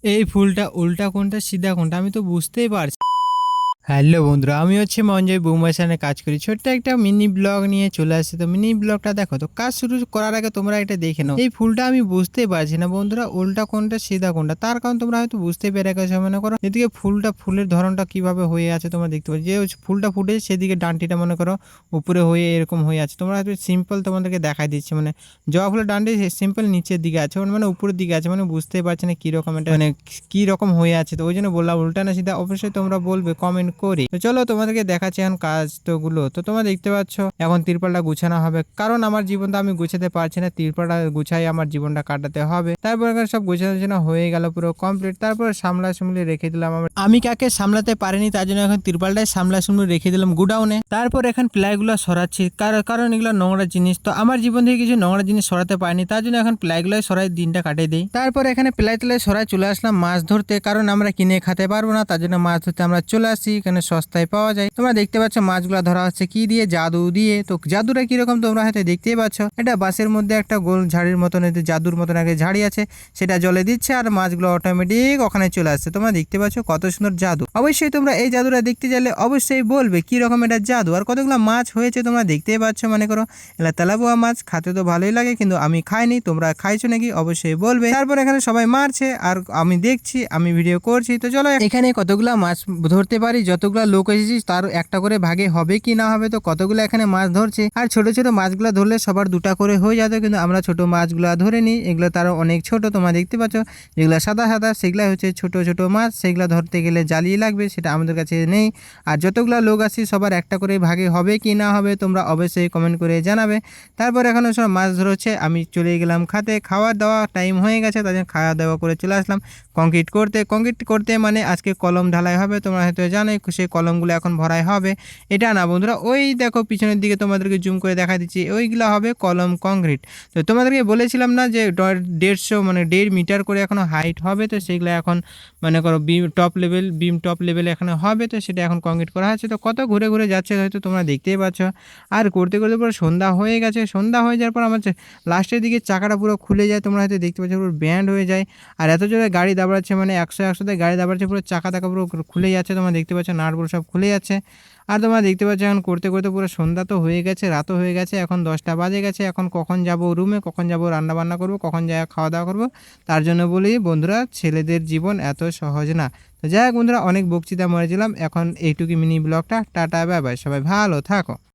এই ফুলটা উল্টা কোনটা সিধা কোনটা আমি তো বুঝতেই পারছি। হ্যালো বন্ধুরা, আমি হচ্ছে মঞ্জয় বৌমাসানে কাজ করি। ছোট্ট একটা মিনি ব্লগ নিয়ে চলে আসছে। তো মিনি ব্লগটা দেখো। তো কাজ শুরু করার আগে তোমরা এটা দেখে নাও। এই ফুলটা আমি বুঝতেই পারছি না বন্ধুরা, উল্টা কোনটা সিধা কোনটা। তার কারণ তোমরা হয়তো বুঝতে পেরে গেছো। মনে করো এদিকে ফুলটা, ফুলের ধরনটা কিভাবে হয়ে আছে তোমরা দেখতে পাচ্ছ। যে ফুলটা ফুটেছে সেদিকে ডান্টিটা মনে করো উপরে হয়ে এরকম হয়ে আছে। তোমরা হয়তো সিম্পল তোমাদেরকে দেখাই দিচ্ছি, মানে জবা ফুলের ডান্ডি সিম্পল নিচের দিকে আছে, মানে উপরের দিকে আছে, মানে বুঝতেই পারছি না কিরকম এটা, মানে কি রকম হয়ে আছে। তো ওই জন্য বললাম উল্টা না সিধা, অবশ্যই তোমরা বলবে কমেন্ট করে। তো চলো তোমাদেরকে দেখাচ্ছি এখন কাজ তো গুলো। তো তোমরা দেখতে পাচ্ছ এখন তিরপালটা গুছানো হবে, কারণ আমার জীবনটা আমি গুছাতে পারছি না, তিরপালটা গুছাই আমার জীবনটা কাটাতে হবে। তারপর এখানে সব গোছানো হয়ে গেল পুরো কমপ্লিট। তারপর সামলা সামলি রেখে দিলাম। আমি কাকে সামলাতে পারিনি, তার জন্য এখন তিরপালটাই সামলা সামলি রেখে দিলাম গুডাউনে। তারপর এখন প্লাইগুলো সরাচ্ছি, কারণ এগুলো নোংরা জিনিস। তো আমার জীবন থেকে কিছু নোংরা জিনিস সরাতে পারিনি, তার জন্য এখন প্লাইগুলো সরাই দিনটা কাটিয়ে দিই। তারপর এখানে প্লাই তলায় সরাই চলে আসলাম মাছ ধরতে, কারণ আমরা কিনে খেতে পারবো না, তার জন্য মাছ ধরতে আমরা চলে আসি। এখানে সস্তায় পাওয়া যায়। তোমরা দেখতে পাচ্ছ মাছগুলো ধরা হচ্ছে কি দিয়ে, জাদু দিয়ে। তো জাদুটা কিরকম তোমরা হয়তো দেখতেই পাচ্ছ। এটা বাঁশের মধ্যে একটা গোল ঝাড়ির মতন, জাদুর মতন আগে ঝাড়ি আছে, সেটা জলে দিচ্ছে আর মাছগুলো অটোমেটিক ওখানে চলে আসছে। তোমরা দেখতে পাচ্ছ কত সুন্দর জাদু। অবশ্যই তোমরা এই জাদুটা দেখতে চাইলে অবশ্যই বলবে কি রকম এটা জাদু। আর কতগুলো মাছ হয়েছে তোমরা দেখতেই পাচ্ছ। মনে করো এলা তেলাপোয়া মাছ, খেতে তো ভালোই লাগে, কিন্তু আমি খাইনি। তোমরা খাইছো নাকি অবশ্যই বলবে। তারপর এখানে সবাই মারছে আর আমি দেখছি, আমি ভিডিও করছি। তো চলো এখানে কতগুলা মাছ ধরতে পারি, যতগুলা লোক এসেছি তার একটা করে ভাগে হবে কি না হবে। তো কতগুলো এখানে মাছ ধরছে, আর ছোট ছোট মাছগুলো ধরলে সবার দুটা করে হয়ে যেত, কিন্তু আমরা ছোট মাছগুলা ধরে নিই। এগুলো তারও অনেক ছোট, তোমরা দেখতে পাচ্ছ যেগুলো সাদা সাদা সেগুলা হচ্ছে ছোট ছোট মাছ। সেগুলো ধরতে গেলে জ্বালিয়ে লাগবে, সেটা আমাদের কাছে নেই। আর যতগুলো লোক আছি সবার একটা করে ভাগে হবে কি না হবে তোমরা অবশ্যই কমেন্ট করে জানাবে। তারপর এখন সব মাছ ধরছে, আমি চলে গেলাম খাতে। খাওয়া দাওয়া টাইম হয়ে গেছে, তাদের খাওয়া দাওয়া করে চলে আসলাম কংক্রিট করতে মানে আজকে কলম ঢালাই হবে। তোমরা হয়তো জানোই সেই কলমগুলো এখন ভরাই হবে। এটা না বন্ধুরা, ওই দেখো পিছনের দিকে তোমাদেরকে জুম করে দেখা দিচ্ছি, ওইগুলো হবে কলম কংক্রিট। তো তোমাদেরকে বলেছিলাম না যে 150 মানে 1.5 মিটার করে এখনো হাইট হবে। তো সেগুলো এখন মনে করো বিম টপ লেভেল এখানে হবে। তো সেটা এখন কংক্রিট করা হচ্ছে। তো কত ঘুরে ঘুরে যাচ্ছে হয়তো তোমরা দেখতেই পাচ্ছ। আর করতে করতে পুরো সন্ধ্যা হয়ে গেছে। সন্ধ্যা হয়ে যাওয়ার পর আমার লাস্টের দিকে চাকাটা পুরো খুলে যায়, তোমরা হয়তো দেখতে পাচ্ছ পুরো ব্যান্ড হয়ে যায়। আর এত জোরে গাড়ি দাবড়াচ্ছে, মানে 100-100তে গাড়ি দাবড়াচ্ছে, পুরো চাকা পুরো খুলে যাচ্ছে। তোমরা দেখতে পাচ্ছ নাট পুরো সব খুলে যাচ্ছে। আর তোমরা দেখতে পাচ্ছ এখন করতে করতে পুরো সন্ধ্যা তো হয়ে গেছে, রাতও হয়ে গেছে, এখন 10টা বাজে গেছে। এখন কখন যাব রুমে, কখন যাব রান্না বান্না করব, কখন যাই খাওয়া দাওয়া করব। তার জন্য বলি বন্ধুরা, ছেলেদের জীবন এত সহজ না। তো যাই হোক বন্ধুরা, অনেক বক্তৃতা মরেছিলাম। এখন এইটুকু মিনি ব্লগটা, টাটা বাই বাই, সবাই ভালো থাকো।